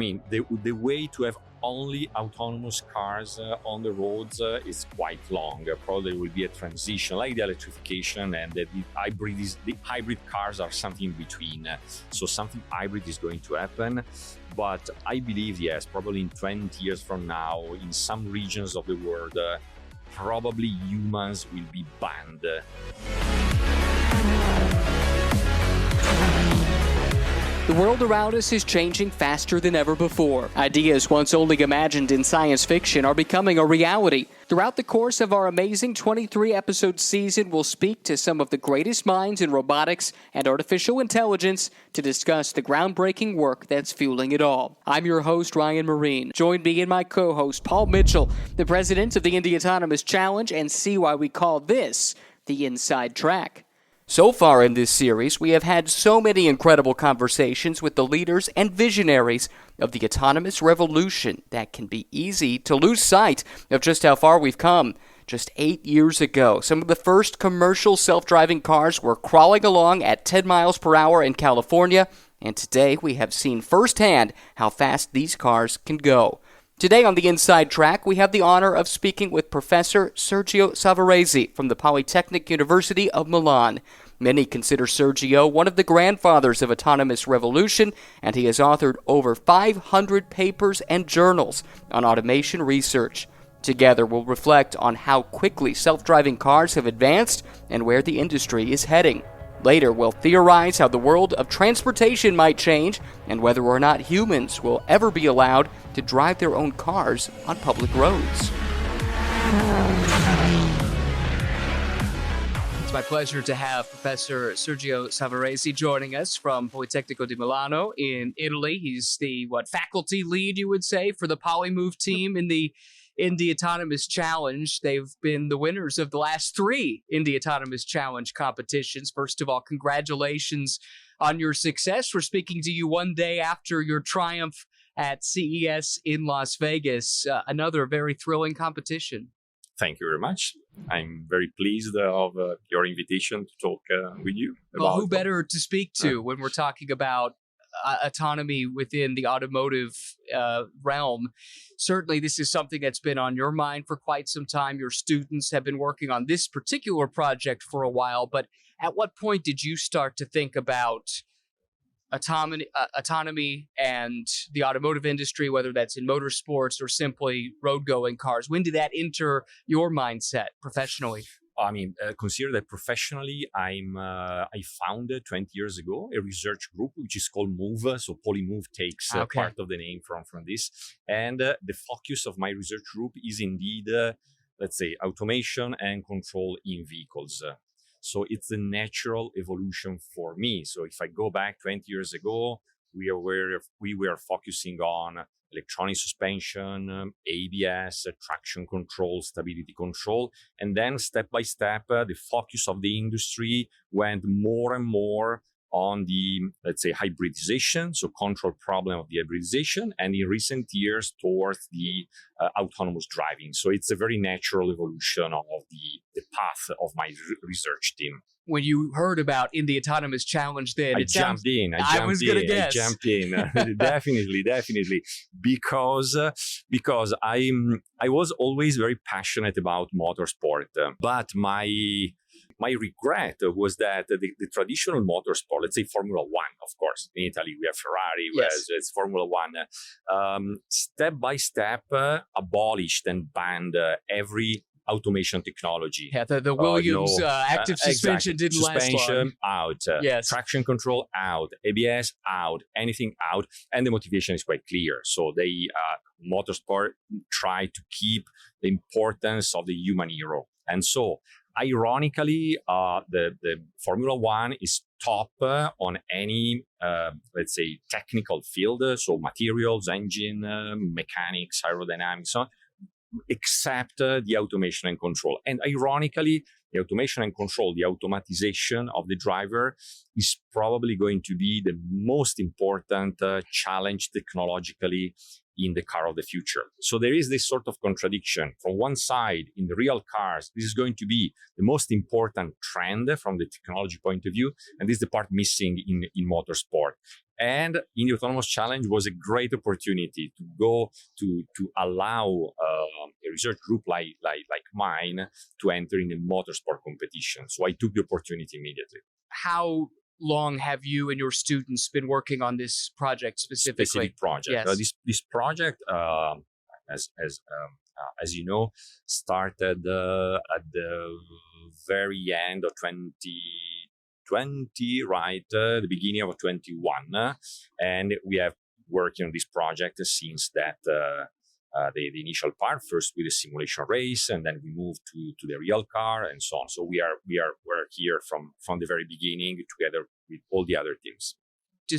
The way to have only autonomous cars on the roads is quite long. Probably will be a transition like the electrification, and the hybrid cars are something in between. So something hybrid is going to happen. But I believe, yes, probably in 20 years from now, in some regions of the world, probably humans will be banned. The world around us is changing faster than ever before. Ideas once only imagined in science fiction are becoming a reality. Throughout the course of our amazing 23-episode season, we'll speak to some of the greatest minds in robotics and artificial intelligence to discuss the groundbreaking work that's fueling it all. I'm your host, Ryan Marine. Join me and my co-host, Paul Mitchell, the president of the Indy Autonomous Challenge, and see why we call this the Inside Track. So far in this series, we have had so many incredible conversations with the leaders and visionaries of the autonomous revolution that can be easy to lose sight of just how far we've come. Just 8 years ago, some of the first commercial self-driving cars were crawling along at 10 miles per hour in California, and today we have seen firsthand how fast these cars can go. Today on the Inside Track, we have the honor of speaking with Professor Sergio Savaresi from the Polytechnic University of Milan. Many consider Sergio one of the grandfathers of autonomous revolution, and he has authored over 500 papers and journals on automation research. Together, we'll reflect on how quickly self-driving cars have advanced and where the industry is heading. Later, we'll theorize how the world of transportation might change and whether or not humans will ever be allowed to drive their own cars on public roads. It's my pleasure to have Professor Sergio Savaresi joining us from Polytechnico di Milano in Italy. He's the faculty lead, you would say, for the Polymove team in the Indy Autonomous Challenge. They've been the winners of the last 3 Indy Autonomous Challenge competitions. First of all, congratulations on your success. We're speaking to you one day after your triumph at CES in Las Vegas. Another very thrilling competition. Thank you very much. I'm very pleased of your invitation to talk with you. Well, who better to speak to when we're talking about autonomy within the automotive realm? Certainly, this is something that's been on your mind for quite some time. Your students have been working on this particular project for a while, but at what point did you start to think about autonomy and the automotive industry, whether that's in motorsports or simply road-going cars? When did that enter your mindset professionally? Consider that professionally, I founded 20 years ago a research group which is called Move. So Polymove takes part of the name from this. And the focus of my research group is indeed, let's say, automation and control in vehicles. So it's the natural evolution for me. So if I go back 20 years ago, we were focusing on electronic suspension, ABS, traction control, stability control. And then step by step, the focus of the industry went more and more on the, let's say, hybridization, so control problem of the hybridization, and in recent years towards the autonomous driving. So it's a very natural evolution of the path of my research team. When you heard about in the Autonomous Challenge, then I jumped in. Definitely, because I was always very passionate about motorsport, but my regret was that the traditional motorsport, let's say Formula One, of course, in Italy we have Ferrari, it's Formula One, step by step abolished and banned every automation technology. Yeah, the Williams active suspension didn't last long. Out, traction control out, ABS out, anything out, and the motivation is quite clear. So they motorsport try to keep the importance of the human hero, and so ironically, the Formula One is top on any, let's say, technical field, so materials, engine, mechanics, aerodynamics, so on, except the automation and control. And ironically, the automation and control, the automatization of the driver is probably going to be the most important challenge technologically in the car of the future. So there is this sort of contradiction. From one side, in the real cars, this is going to be the most important trend from the technology point of view, and this is the part missing in motorsport. And in the autonomous challenge was a great opportunity to go to allow a research group like mine to enter in a motorsport competition. So I took the opportunity immediately. How long have you and your students been working on this project specifically? Specific project. Yes. This project, as you know, started at the very end of 2020, right? The beginning of 21, and we have working on this project since that. The initial part, first with the simulation race, and then we moved to the real car and so on. So we're here from the very beginning together with all the other teams.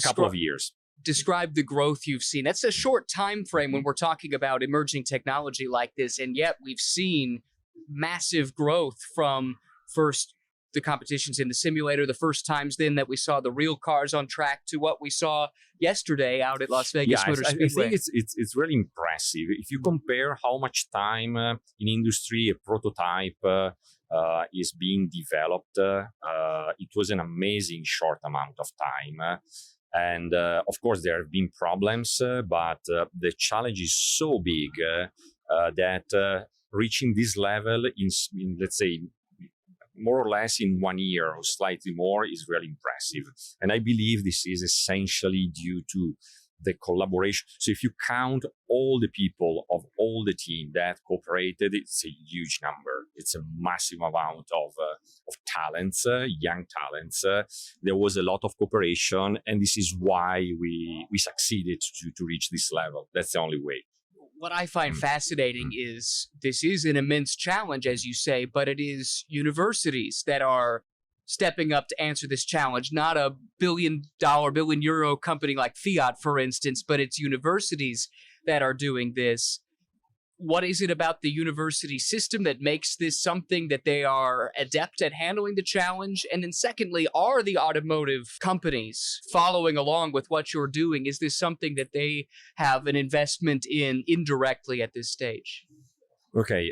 Couple of years. Describe the growth you've seen. That's a short time frame when we're talking about emerging technology like this, and yet we've seen massive growth from first the competitions in the simulator, the first times then that we saw the real cars on track, to what we saw yesterday out at Las Vegas Motor Speedway. I think it's really impressive. If you compare how much time in industry a prototype is being developed, it was an amazing short amount of time. And of course, there have been problems, but the challenge is so big that reaching this level in, let's say, more or less in 1 year or slightly more is really impressive. And I believe this is essentially due to the collaboration. So if you count all the people of all the team that cooperated, it's a huge number. It's a massive amount of talents, young talents. There was a lot of cooperation, and this is why we succeeded to reach this level. That's the only way. What I find fascinating is this is an immense challenge, as you say, but it is universities that are stepping up to answer this challenge, not a billion euro company like Fiat, for instance, but it's universities that are doing this. What is it about the university system that makes this something that they are adept at handling the challenge? And then secondly, are the automotive companies following along with what you're doing? Is this something that they have an investment in indirectly at this stage? Okay,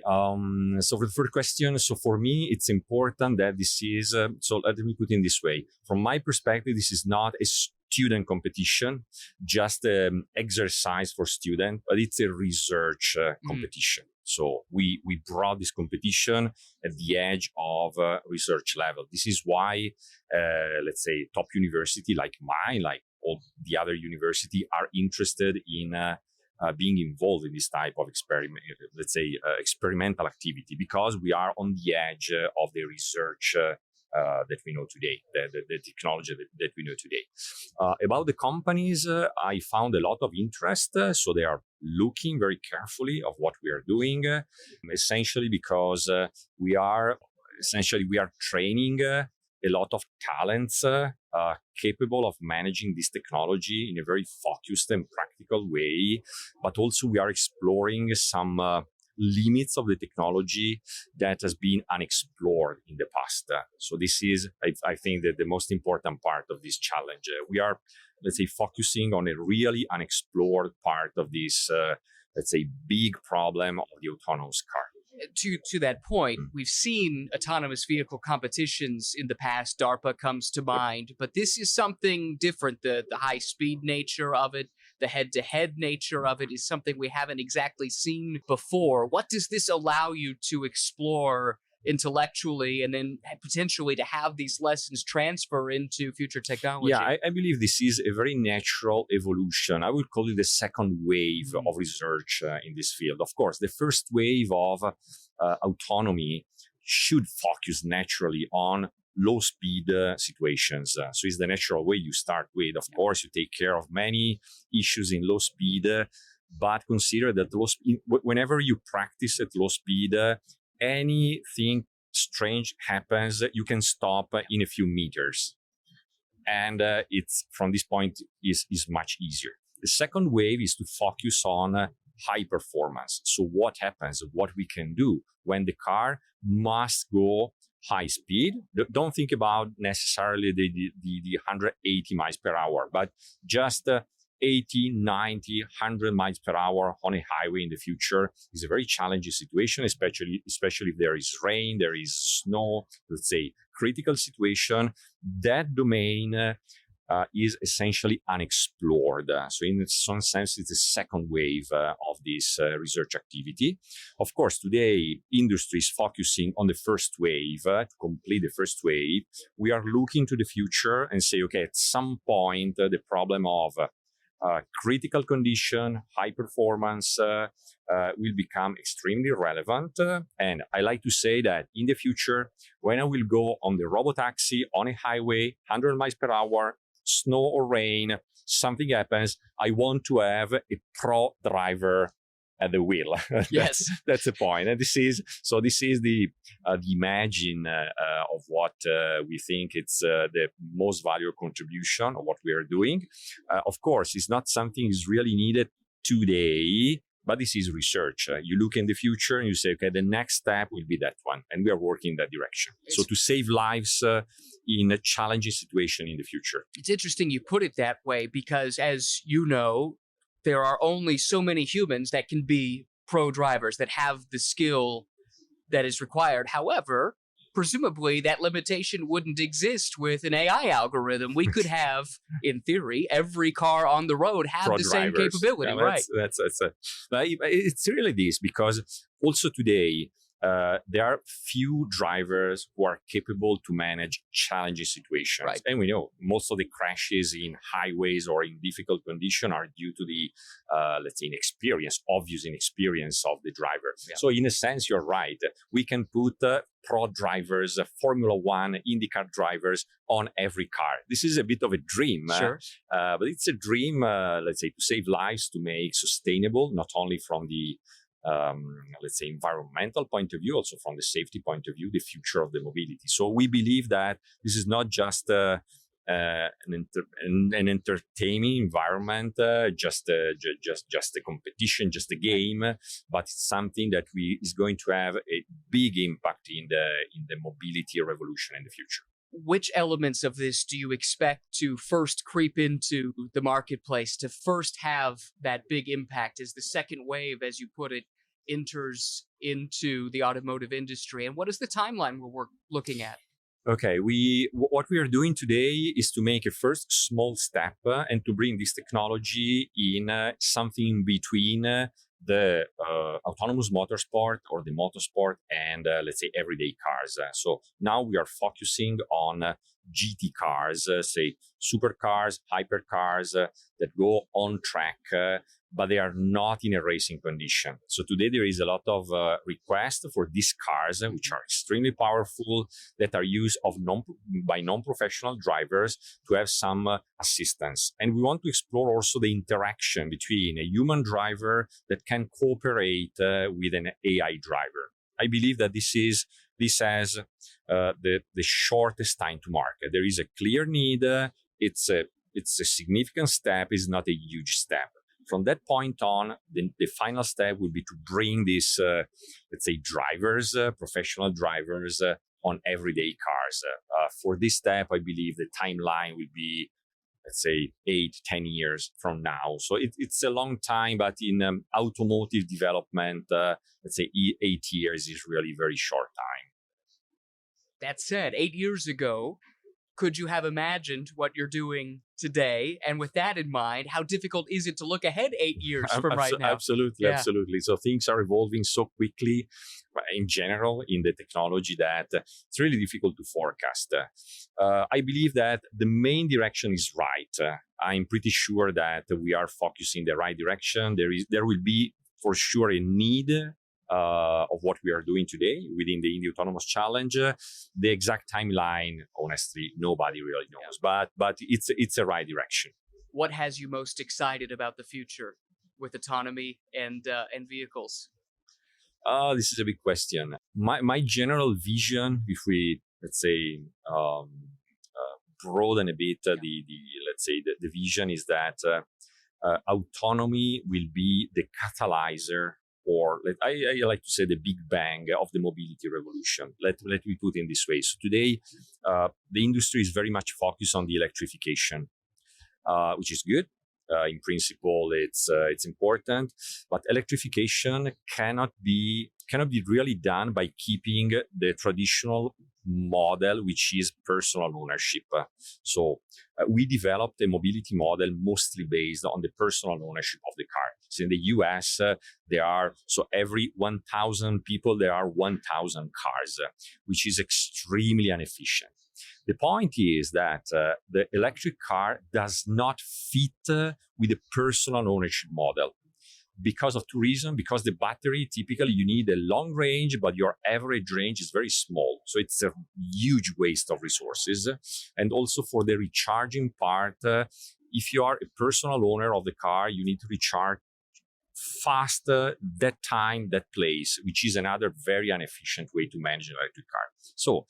so for the first question, so for me, it's important that this is, so let me put it in this way. From my perspective, this is not a student competition, just an exercise for students, but it's a research competition. So we brought this competition at the edge of research level. This is why, let's say, top university like mine, like all the other university, are interested in being involved in this type of experiment, let's say experimental activity, because we are on the edge of the research that we know today, the technology that we know today. About the companies, I found a lot of interest, so they are looking very carefully of what we are doing, essentially because we are training a lot of talents capable of managing this technology in a very focused and practical way, but also we are exploring some limits of the technology that has been unexplored in the past. So this is, I think, that the most important part of this challenge. We are, let's say, focusing on a really unexplored part of this, let's say, big problem of the autonomous car. To that point, we've seen autonomous vehicle competitions in the past. DARPA comes to mind, but this is something different. The high-speed nature of it, the head-to-head nature of it is something we haven't exactly seen before. What does this allow you to explore intellectually, and then potentially to have these lessons transfer into future technology? Yeah, I believe this is a very natural evolution. I would call it the second wave of research in this field. Of course, the first wave of autonomy should focus naturally on low speed situations. So it's the natural way you start with. Of course, you take care of many issues in low speed, but consider that whenever you practice at low speed, anything strange happens, you can stop in a few meters. And it's from this point is much easier. The second wave is to focus on high performance. So what happens, what we can do when the car must go high speed. Don't think about necessarily the 180 miles per hour, but just 80, 90, 100 miles per hour on a highway in the future is a very challenging situation, especially if there is rain, there is snow, let's say critical situation. That domain is essentially unexplored. So in some sense, it's the second wave of this research activity. Of course, today, industry is focusing on the first wave. To complete the first wave, we are looking to the future and say, okay, at some point, the problem of critical condition, high performance will become extremely relevant. And I like to say that in the future, when I will go on the robotaxi on a highway, 100 miles per hour, snow or rain, something happens, I want to have a pro driver at the wheel. Yes, that's the point. And this is the imagine of what we think it's the most valuable contribution of what we are doing. Of course, it's not something is really needed today, but this is research. You look in the future and you say, okay, the next step will be that one, and we are working in that direction. So to save lives in a challenging situation in the future. It's interesting you put it that way because, as you know, there are only so many humans that can be pro drivers, that have the skill that is required. However, presumably that limitation wouldn't exist with an AI algorithm. We could have, in theory, every car on the road have pro the drivers. same capability, right? It's really this, because also today, there are few drivers who are capable to manage challenging situations. Right. And we know most of the crashes in highways or in difficult conditions are due to the, let's say, obvious inexperience of the driver. Yeah. So in a sense, you're right. We can put pro drivers, Formula One, IndyCar drivers on every car. This is a bit of a dream, sure. But it's a dream, let's say, to save lives, to make sustainable, not only from the let's say, environmental point of view, also from the safety point of view, the future of the mobility. So we believe that this is not just an entertaining environment, just a competition, just a game, but it's something that is going to have a big impact in the mobility revolution in the future. Which elements of this do you expect to first creep into the marketplace, to first have that big impact as the second wave, as you put it, enters into the automotive industry? And what is the timeline we're looking at? Okay, what we are doing today is to make a first small step and to bring this technology in something between the autonomous motorsport or the motorsport and let's say everyday cars. So now we are focusing on GT cars, say supercars, hypercars that go on track, but they are not in a racing condition. So today there is a lot of requests for these cars, which are extremely powerful, that are used by non-professional drivers to have some assistance. And we want to explore also the interaction between a human driver that can cooperate with an AI driver. I believe that this has the shortest time to market. There is a clear need. It's a significant step. It's not a huge step. From that point on, the final step will be to bring these, let's say, drivers, professional drivers, on everyday cars. For this step, I believe the timeline will be, let's say, 8-10 years from now. So it's a long time, but in automotive development, let's say 8 years is really very short time. That said, 8 years ago, could you have imagined what you're doing today? And with that in mind, how difficult is it to look ahead 8 years from right now? Absolutely, yeah. Absolutely. So things are evolving so quickly in general in the technology that it's really difficult to forecast. I believe that the main direction is right. I'm pretty sure that we are focusing the right direction. There will be for sure a need of what we are doing today within the Indy Autonomous Challenge. The exact timeline, honestly, nobody really knows, but it's a right direction. What has you most excited about the future with autonomy and vehicles? This is a big question. My general vision, if we, let's say, broaden a bit the vision, is that autonomy will be the catalyzer, or I like to say the big bang of the mobility revolution. Let me put it in this way. So today, the industry is very much focused on the electrification, which is good. In principle, it's important, but electrification cannot be really done by keeping the traditional model, which is personal ownership. So we developed a mobility model mostly based on the personal ownership of the car. So in the US, there are, so every 1,000 people, there are 1,000 cars, which is extremely inefficient. The point is that the electric car does not fit with the personal ownership model. Because of two reasons. Because the battery, typically you need a long range, but your average range is very small. So it's a huge waste of resources. And also for the recharging part, if you are a personal owner of the car, you need to recharge fast that time, that place, which is another very inefficient way to manage an electric car. So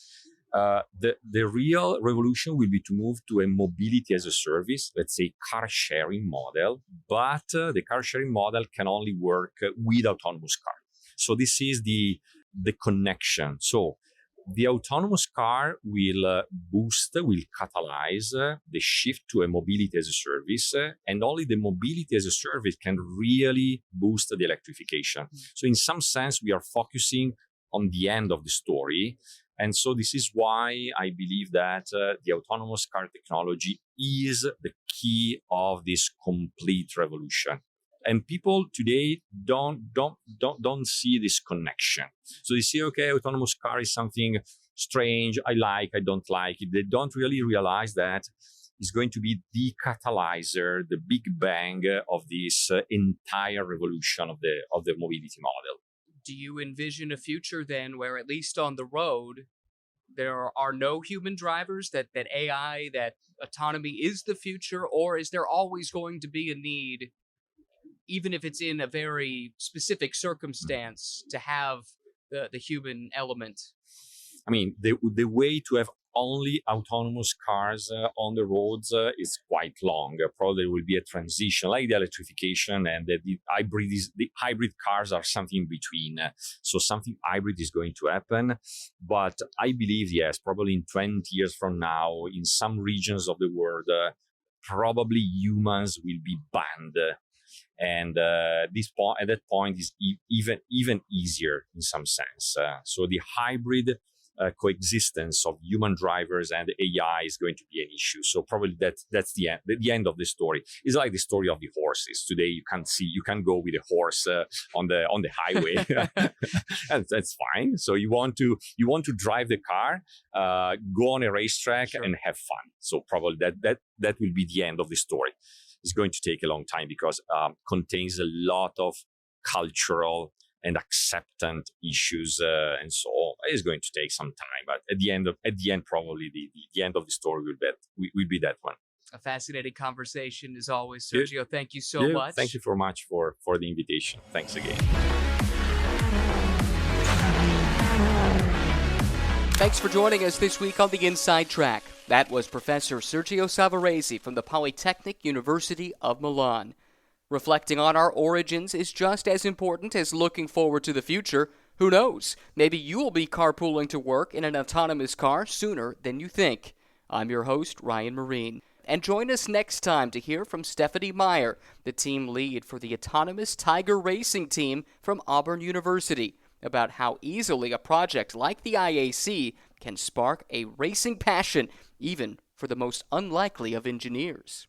the real revolution will be to move to a mobility as a service, let's say car sharing model, but the car sharing model can only work with autonomous car. So this is the connection. So the autonomous car will catalyze the shift to a mobility as a service, and only the mobility as a service can really boost the electrification. So in some sense, we are focusing on the end of the story. And so this is why I believe that the autonomous car technology is the key of this complete revolution. And people today don't see this connection. So they say, okay, autonomous car is something strange. I don't like it. They don't really realize that it's going to be the catalyzer, the big bang of this entire revolution of the mobility model. Do you envision a future then where, at least on the road, there are no human drivers, that AI, that autonomy is the future, or is there always going to be a need, even if it's in a very specific circumstance, to have the human element? I mean, the way to have only autonomous cars on the roads is quite long. Probably there will be a transition, like the electrification, and the hybrid cars are something in between. So something hybrid is going to happen. But I believe, yes, probably in 20 years from now, in some regions of the world, probably humans will be banned. And at that point is even easier in some sense. So the hybrid coexistence of human drivers and AI is going to be an issue. So probably that's the end of the story. It's like the story of the horses. Today you can't go with a horse on the highway, and that's fine. So you want to drive the car, go on a racetrack, sure, and have fun. So probably that will be the end of the story. It's going to take a long time because contains a lot of cultural and acceptance issues, and so it's going to take some time. But at the end, probably the end of the story will be that one. A fascinating conversation as always, Sergio. Yeah. Thank you so much. Thank you very much for the invitation. Thanks again. Thanks for joining us this week on the Inside Track. That was Professor Sergio Savaresi from the Polytechnic University of Milan. Reflecting on our origins is just as important as looking forward to the future. Who knows? Maybe you will be carpooling to work in an autonomous car sooner than you think. I'm your host, Ryan Marine. And join us next time to hear from Stephanie Meyer, the team lead for the autonomous Tiger racing team from Auburn University, about how easily a project like the IAC can spark a racing passion, even for the most unlikely of engineers.